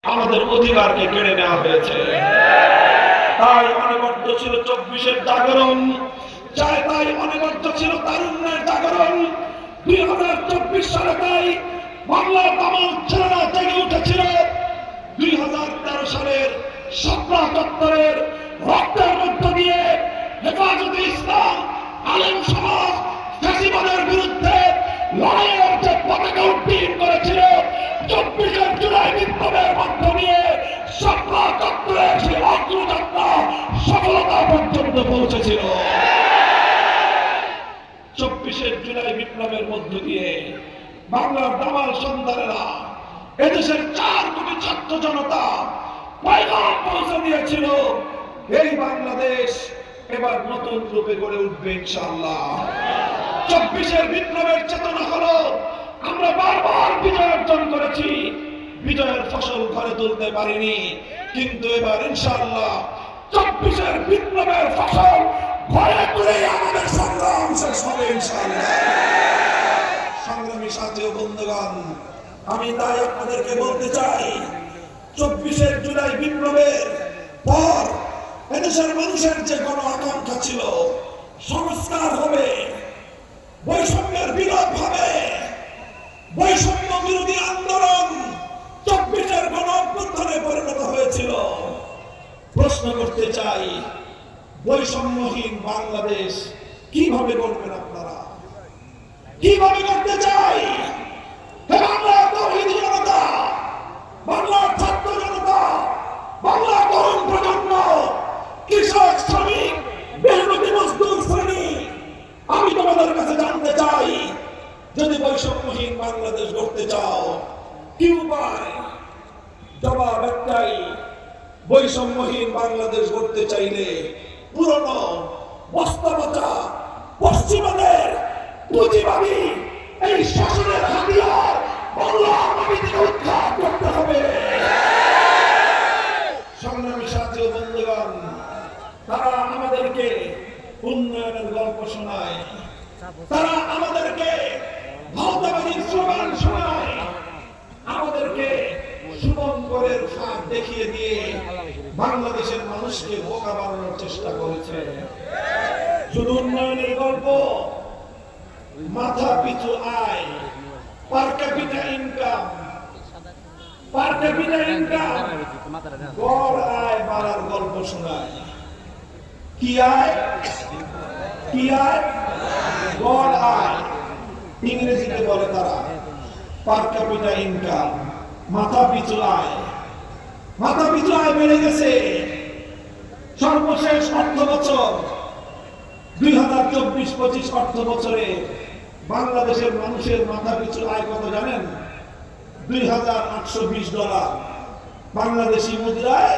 আমাদের অধিকারকে কেড়ে নেওয়া হয়েছে। তাই অনিবার্য ছিল 24-এর জাগরণ, তাই অনিবার্য ছিল তারুণ্যের জাগরণ। 2024 সালে তাই বাংলার তামাম ছেলেরা জেগে উঠেছিল। 2013 সালের 17/7 রক্তের মধ্য দিয়ে হেফাজতে ইসলাম, আলেম সমাজ ফ্যাসিবাদের বিরুদ্ধে লড়াইয়ের যে পতাকা উড্ডীন করেছিল, 24 জুলাই বিপ্লবের মধ্য দিয়ে 17/7 সেই অগ্রযাত্রা সফলতা পর্যন্ত পৌঁছেছিল। 24 জুলাই বিপ্লবের মধ্য দিয়ে বাংলার দামাল সন্তানেরা, এদেশের 4 কোটি ছাত্র জনতা পয়গাম পৌঁছে দিয়েছিল, এই বাংলাদেশ এবার নতুন রূপে গড়ে উঠবে ইনশাআল্লাহ। 24 বিপ্লবের চেতনা হলো আমরা বারবার বিজয় অর্জন করেছি, বিজয়ের ফসল ঘরে তুলতে পারিনি, কিন্তু এবার ইনশাআল্লাহ 24 বিপ্লবের ফসল ঘরে তুলে আমাদের সংগ্রাম শেষ হবে ইনশাআল্লাহ। সংগ্রামী সাথী ও বন্ধুগণ, আমি তাই আপনাদেরকে বলতে চাই, 24 জুলাই বিপ্লবের পর এদেশের মানুষের যে গণ আকাঙ্ক্ষা ছিল, সংস্কার হবে, বৈষম্যের বিরোধ হবে, বৈষম্য বিরোধী আন্দোলন 24 গণ অভ্যুত্থানে পরিণত হয়েছিল। প্রশ্ন করতে চাই, বৈষম্যহীন বাংলাদেশ কিভাবে গড়বেন আপনারা? কিভাবে করতে চাই? বাংলার তৌহিদি জনতা, বাংলার ছাত্র জনতা, বাংলার তরুণ প্রজন্ম, কৃষক, শ্রমিক, মেহনতি মজদুর শ্রেণী, আমি তোমাদের কাছে জানতে চাই, যদি বৈষম্যহীন বাংলাদেশ গড়তে চাও কি উপায়? জবাব একটাই, বৈষম্যহীন বাংলাদেশ গড়তে চাইলে পুরনো বস্তাপচা পশ্চিমাদের পুঁজিবাদী এই শাসনের হাতিয়ার বাংলার মাটি থেকে উৎখাত করতে হবে। সংগ্রামী সাথী ও বন্ধুগণ, তারা আমাদেরকে উন্নয়নের গল্প শোনায়, তারা আমাদেরকে ভাওতাবাদীর স্লোগান শোনায়, আমাদেরকে শুভঙ্করের ফাঁক দেখিয়ে দিয়ে বাংলাদেশের মানুষকে বোকা বানানোর চেষ্টা করেছে। শুধু উন্নয়নের গল্প, মাথা পিছু আয়, পার ক্যাপিটা ইনকাম, গড় আয় বাড়ার গল্প শোনায়। কি আয়? কি আয়? গড় আয়। ইংরেজিতে বলে তারা পার ক্যাপিটা ইনকাম, মাথা পিছু আয়। মাথা পিছু আয় বেড়ে গেছে। সর্বশেষ অর্থ বছর 2024-25 অর্থ বছরে বাংলাদেশের মানুষের মাথা পিছু আয় কত জানেন? $2,820। বাংলাদেশি মুদ্রায়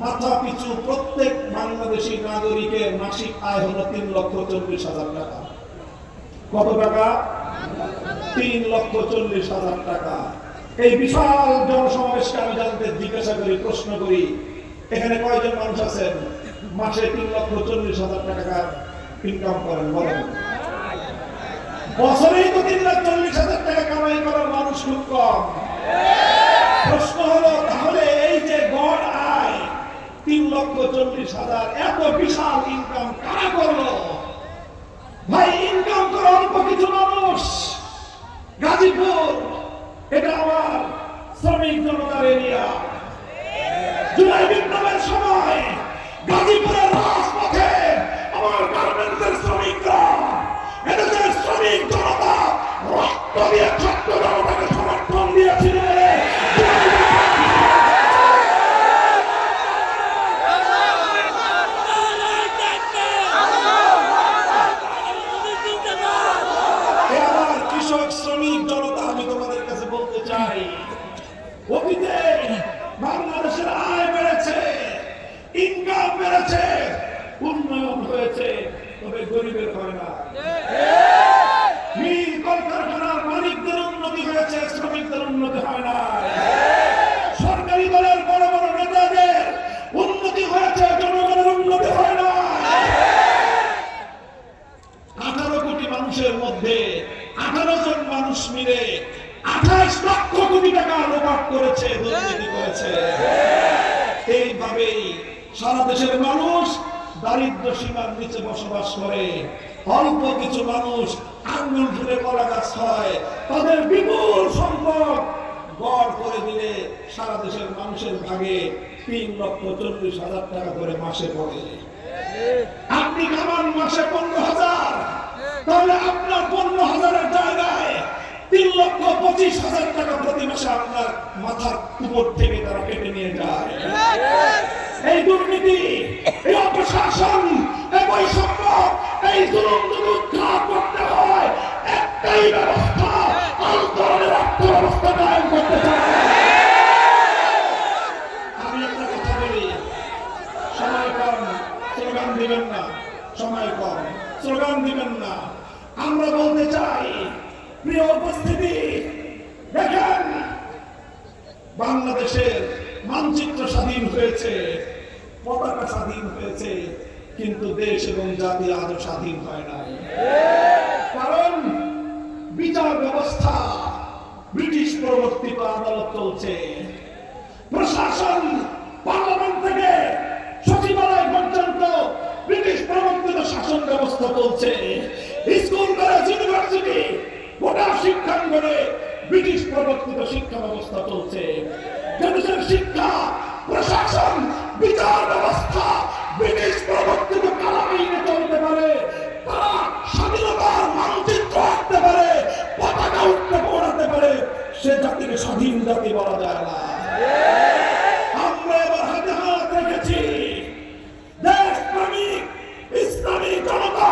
মাথা পিছু প্রত্যেক বাংলাদেশি নাগরিকের মাসিক আয় হলো 3,40,000 টাকা। কত টাকা? 3,40,000 টাকা। এই বিশাল জনসমাবেশকে আমি জানতে জিজ্ঞাসা করি, প্রশ্ন করি, এখানে কয়জন মানুষ আছেন মাসে 3,40,000 টাকা ইনকাম করেন? বলেন। বছরেই তো 3,40,000 টাকা কামাই করার মানুষ খুব কম। প্রশ্ন হলো, তাহলে এই যে গড় আয় 3,40,000, এত বিশাল ইনকাম কারা করলো? ভাই, ইনকাম করে অল্প কিছু মানুষ। গাজীপুর, এটা আমার শ্রমিক জনতার এরিয়া। জুলাই বিপ্লবের সময় গাজীপুরের রাজপথে আমার গার্মেন্টসের শ্রমিকরা, এদেশের শ্রমিক জনতা রক্ত দিয়ে ছাত্র জনতাকে সমর্থন দিয়েছিল। কৃষক, শ্রমিক জনতা, আমি তোমাদের কাছে বলতে চাই, অতীতে বাংলাদেশের আয় বেড়েছে, ইনকাম বেড়েছে, উন্নয়ন হয়েছে, তবে গরিবের হয় না। মিল কলকারখানার মালিকদের উন্নতি হয়েছে, শ্রমিকদের উন্নতি হয় না। সরকারি দলের বড় বড় নেতাদের উন্নতি হয়েছে, জনগণের উন্নতি হয় না। 18 কোটি মানুষের মধ্যে 18 জন মানুষ মিলে 28 লক্ষ কোটি টাকা লোপাট করেছে, দুর্নীতি করেছে। স্বাভাবিকভাবেই সারা দেশের মানুষ দারিদ্র সীমার নিচে বসবাস করে। অল্প কিছু মানুষ আঙ্গুল ফুলে কলা গাছ হয়, তাদের বিপুল সম্পদ গড় করে দিলে সারা দেশের মানুষের ভাগে 3,40,000 টাকা করে মাসে পড়ে। আপনি কামান মাসে 15,000, তাহলে আপনার 15,000-এর জায়গায় 3,25,000 টাকা প্রতি মাসে আপনার মাথার উপর থেকে তারা কেটে নিয়ে যায়। এই দুর্নীতি, এই অপশাসন, এই বৈষম্য, এই জুলুম যদি উদ্ধার করতে হয়, একটাই ব্যবস্থা, আন্দোলনের অর্থ ব্যবস্থা কায়েম করতে চায়। আমি একটা কথা বলি, সময় কম, স্লোগান দিবেন না, সময় কম, স্লোগান দিবেন না। আমরা বলতে চাই, প্রিয় উপস্থিতি, দেখেন বাংলাদেশের মানচিত্র স্বাধীন হয়েছে, পতাকা স্বাধীন হয়েছে, কিন্তু দেশ এবং জাতি আজও স্বাধীন হয় নাই। কারণ বিচার ব্যবস্থা ব্রিটিশ প্রবর্তিত আদালত চলছে, প্রশাসন পার্লামেন্ট থেকে সচিবালয় পর্যন্ত ব্রিটিশ প্রবর্তিত শাসন ব্যবস্থা চলছে। স্কুল, কলেজ, ইউনিভার্সিটি, গোটা শিক্ষাঙ্গনে ব্রিটিশ প্রবর্তিত শিক্ষা ব্যবস্থা চলছে। দেশের শিক্ষা, প্রশাসন, বিচার ব্যবস্থা ব্রিটিশ প্রবর্তিত কালা আইনে চলতে পারে, তারা স্বাধীনতার মানচিত্র আঁকতে পারে, পতাকা উঠতে পড়াতে পারে, সে জাতিকে স্বাধীন জাতি বলা যায় না। আমরা এবার হাতে হাত রেখেছি, দেশপ্রেমিক ইসলামী জনতা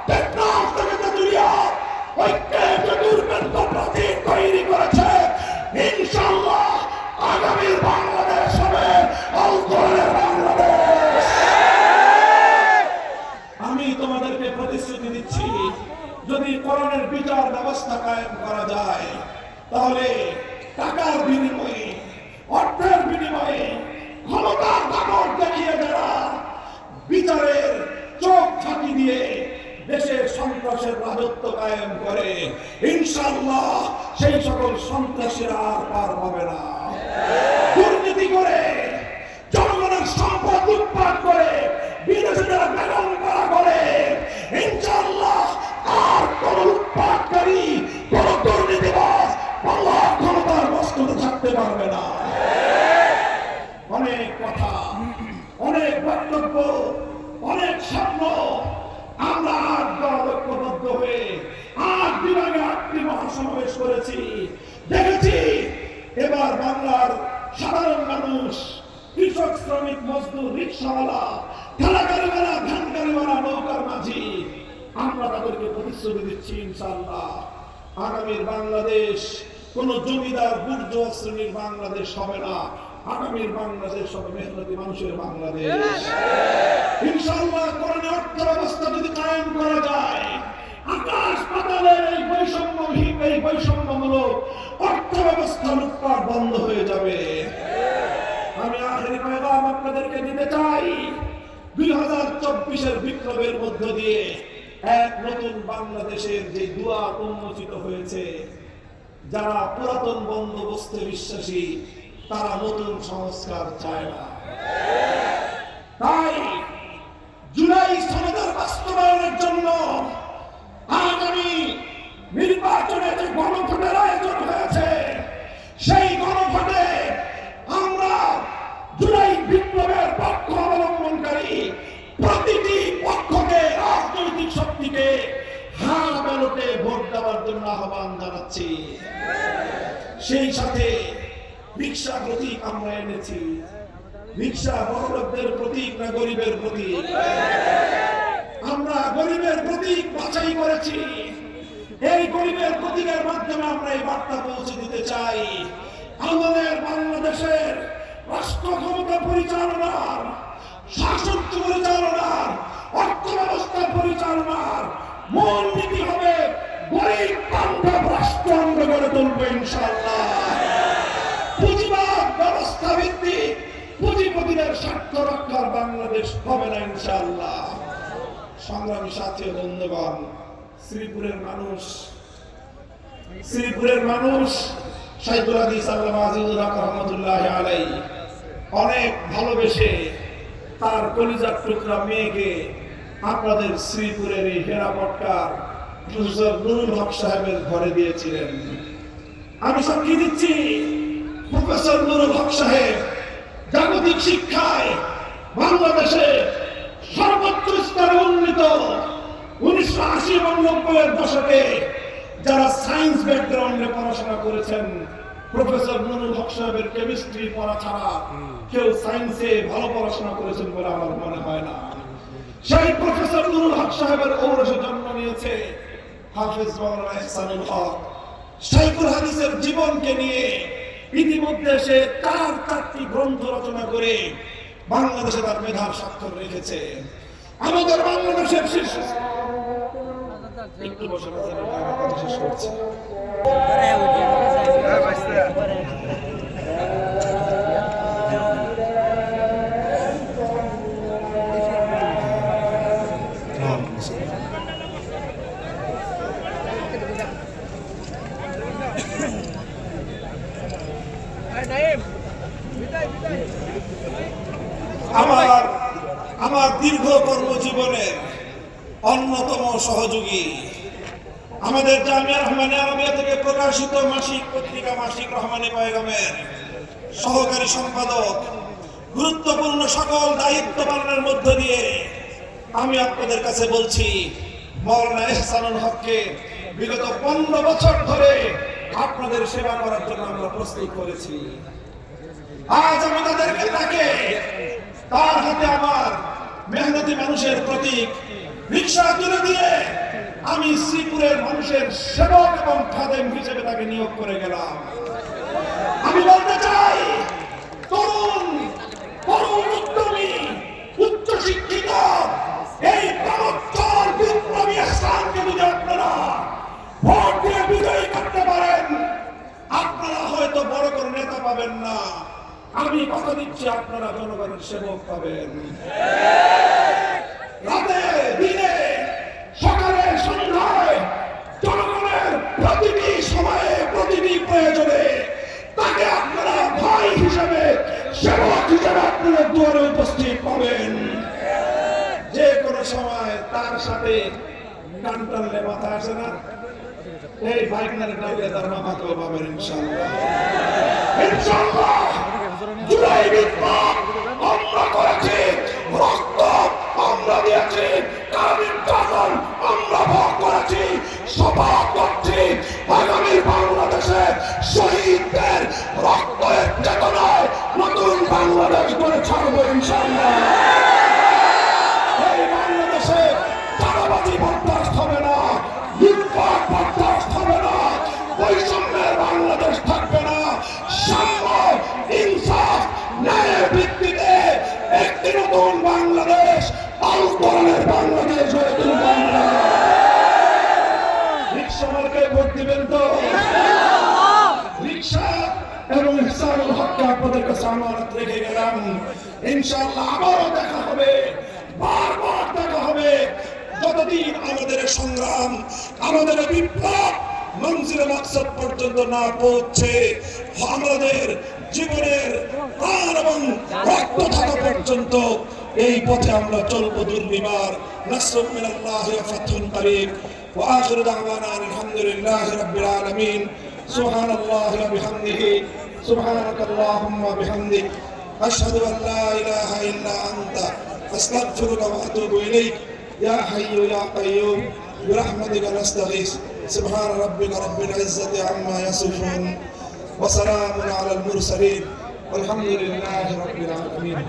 টেকনাফ থেকে তেতুলিয়া ঐক্যের চতুর্বেদ্য প্রতীক তৈরি করেছে। ইনশাআল্লাহ আগামী বাংলাদেশ হবে আন্দোলনের বাংলাদেশ। আমি তোমাদেরকে প্রতিশ্রুতি দিচ্ছি, যদি কোরআনের বিচার ব্যবস্থা কায়েম করা যায়, তাহলে টাকার বিনিময়ে, অর্থের বিনিময়ে, ক্ষমতার দাপট দেখিয়ে যারা বিচারের চোখ ফাঁকি দিয়ে দেশের সন্ত্রাসের রাজত্ব কায়েম করে, ইনশাআল্লাহ সেই সকল সন্ত্রাসীরা আর পার পাবে না। দুর্নীতি করে, জনগণের সম্পদ লুটপাট করে, বিদেশে যারা বেগম করা করে, ইনশাআল্লাহ আর কোন লুটপাটকারী, কোন দুর্নীতিবাজ বাংলা ক্ষমতার বস্তুতে থাকতে পারবে না। অনেক কথা, অনেক বক্তব্য, অনেক স্বপ্ন, আমরা 8 দল ঐক্যবদ্ধ হয়ে 8 বিভাগে 8টি মহাসমাবেশ করেছি। দেখেছি এবার বাংলার সাধারণ মানুষ, কৃষক, শ্রমিক, মজদুর, রিক্সাওয়ালা, ঠেলাগাড়িওয়ালা, ভ্যানগাড়িওয়ালা, নৌকার মাঝি, আমরা তাদেরকে প্রতিশ্রুতি দিচ্ছি, ইনশাআল্লাহ আগামীর বাংলাদেশ কোন জমিদার বুর্জোয়া শ্রেণীর বাংলাদেশ হবে না। আগামীর বাংলাদেশ হবে মেহনতি মানুষের বাংলাদেশ। ইনশাআল্লাহ কোরআনের অর্থ ব্যবস্থা যদি কায়েম করা যায়, আকাশ পাতালের এই বৈষম্যহীন, এই বৈষম্যমূলক অর্থ ব্যবস্থা লুটপাট বন্ধ হয়ে যাবে। আমি আখেরি পয়গাম আপনাদেরকে দিতে চাই, 2024-এর বিপ্লবের মধ্য দিয়ে এক নতুন বাংলাদেশের যে দুয়ার উন্মোচিত হয়েছে, যারা পুরাতন বন্দোবস্তে বিশ্বাসী, তারা নতুন সংস্কার চায় না। তাই জুলাই সনদের বাস্তবায়নের জন্য আগামী নির্বাচনে যে গণভোটের আয়োজন হয়েছে, সেই গণভোটে আমরা জুলাই বিপ্লবের পক্ষ অবলম্বনকারী প্রতিটি পক্ষকে, রাজনৈতিক শক্তিকে হ্যাঁ ব্যালটে ভোট দেওয়ার জন্য আহ্বান জানাচ্ছি। সেই সাথে রিক্সা প্রতীক আমরা এনেছি। রিক্সা বড়লোকদের প্রতীক না গরিবের প্রতীক? আমরা গরিবের প্রতীক বাছাই করেছি। এই গরিবের প্রতীকের মাধ্যমে আমরা এই বার্তা পৌঁছে দিতে চাই, আমাদের বাংলাদেশের রাষ্ট্র ক্ষমতা পরিচালনার, শাসন পরিচালনার, অর্থ ব্যবস্থা পরিচালনার মূল নীতি হবে গরিব বান্ধব রাষ্ট্র আমরা গড়ে তুলব ইনশাআল্লাহ। পুঁজিবাদ ব্যবস্থা ভিত্তিক পুঁজিপতিদের স্বার্থ রক্ষার বাংলাদেশ হবে না ইনশাআল্লাহ। সংগ্রামী সাথী ও বন্ধুগণ, শ্রীপুরের মানুষ শাইখুল হাদিস আল্লামা আজিজুর রহমাতুল্লাহি আলাইহি অনেক ভালোবেসে তার কলিজার টুকরা মেয়েকে আপনাদের শ্রীপুরের এই হেরাপটকার প্রফেসর নুরুল হক সাহেবের ঘরে দিয়েছিলেন। আমি সাক্ষী দিচ্ছি, প্রফেসর নুরুল হক সাহেব জাগতিক শিক্ষায় বাংলাদেশে সর্বোচ্চ স্তরে উন্নীত 1980 এবং 90-এর দশকে যারা সায়েন্স ব্যাকগ্রাউন্ডে পড়াশোনা করেছেন, প্রফেসর নুরুল হক সাহেবের কেমিস্ট্রি পড়া ছাড়া কেউ সায়েন্সে ভালো পড়াশোনা করেছেন বলে আমার মনে হয় না। সেই প্রফেসর নুরুল হক সাহেবের ঔরসে জন্ম নিয়েছে হাফেজ মাওলানা ইহসানুল হক। শাইখুল হাদিসের জীবনকে নিয়ে ইতিমধ্যে সে 4টি গ্রন্থ রচনা করে বাংলাদেশে তার মেধার স্বাক্ষর রেখেছে। আমাদের বাংলাদেশের শীর্ষ একটু বসে শেষ করছে। আমার দীর্ঘ কর্মজীবনের অন্যতম সহযোগী, আমাদের জামিয়া রহমানিয়া আরবিয়া থেকে প্রকাশিত মাসিক পত্রিকা মাসিক রহমানি পয়গামের সহকারী সম্পাদক, গুরুত্বপূর্ণ সকল দায়িত্ব পালনের মধ্য দিয়ে আমি আপনাদের কাছে বলছি, মাওলানা ইহসানুল হককে বিগত 15 বছর ধরে আপনাদের সেবা করার জন্য আমরা প্রস্তুত করেছি। আজ আমি তাকে তার হাতে আমার মেহনতি মানুষের প্রতীক রিকশা তুলে দিয়ে আমি শ্রীপুরের মানুষের সেবক এবং খাদেম হিসেবে তাকে নিয়োগ করে গেলাম। আমি বলতে চাই, তরুণ উদ্যমী উচ্চ শিক্ষিত এই প্রাণোজ্জ্বল বিপ্লবী ইহসানকে যদি আপনারা ভোট দিয়ে বিজয়ী করতে পারেন, আপনারা হয়তো বড় করে নেতা পাবেন না, আমি কথা দিচ্ছি আপনারা জনগণের সেবক পাবেন। রাতে দিনে সকালে সন্ধ্যায় জনগণের প্রতিটি সময়ে প্রতিটি প্রয়োজনে তাকে আপনারা ভাই হিসেবে সেবক হিসেবে আপনারা দুয়ারে উপস্থিত পাবেন। যে কোনো সময় তার সাথে টান টানলে মাথা আসে না, এই বাইকনারে ডাইলে তার মাথাকেও পাবেন ইনশাআল্লাহ। ইনশাআল্লাহ জুলাই বিপ্লব আমরা করেছি, রক্ত আমরা দিয়েছি, কামিল কাজল আমরা ভোগ করেছি, শপথ করছি আগামী বাংলাদেশে শহীদদের রক্তের চেতনায় নতুন বাংলাদেশ গড়ে ছাড়বো ইনশাআল্লাহ। এই বাংলাদেশে চাঁদাবাজি বরদাস্ত হবে না, লুটপাট বরদাস্ত হবে না, বৈষম্যের বাংলাদেশ থাকবে না, সাম্য ইনসাফ ন্যায়ের ভিত্তিতে একটি নতুন বাংলাদেশ, আলোচনার বাংলাদেশ হয়ে তুলবে। রিকশাওয়ালাকে ভোট দিবেন তো? রিকশা এবং ইহসানুল হককে আপনাদের কাছে আমানত রেখে গেলাম। ইনশাআল্লাহ আবারও দেখা হবে, বারবার দেখা হবে। যতদিন আমাদের সংগ্রাম, আমাদের বিপ্লব মঞ্জিলে মাকসাদ পর্যন্ত না পৌঁছে, আমাদের জীবনের প্রাণ এবং রক্ত থাকা পর্যন্ত এই পথে আমরা চলবো দুর্বিমার। নাসরুম মিনাল্লাহি ওয়া ফাতহুন করিব ওয়া আখিরু দাওয়ানা আলহামদুলিল্লাহি রাব্বিল আলামিন। সুবহানাল্লাহি ওয়া বিহামদিহি সুবহানাকাল্লাহুম্মা বিহামদিক আশহাদু আন লা ইলাহা ইল্লা আনতা আস্তাগফিরুকা ওয়া আতুবু ইলাইক। ইয়া হাইয়্যু ইয়া কাইয়্যুম বিরহমাতিকা নাস্তাগীস। সুবহান রাব্বিকা রাব্বিল ইজ্জাতি আম্মা ইয়াসিফুন ওয়া সালামুন আলাল মুরসালিন ওয়ালহামদুলিল্লাহি রাব্বিল আলামিন।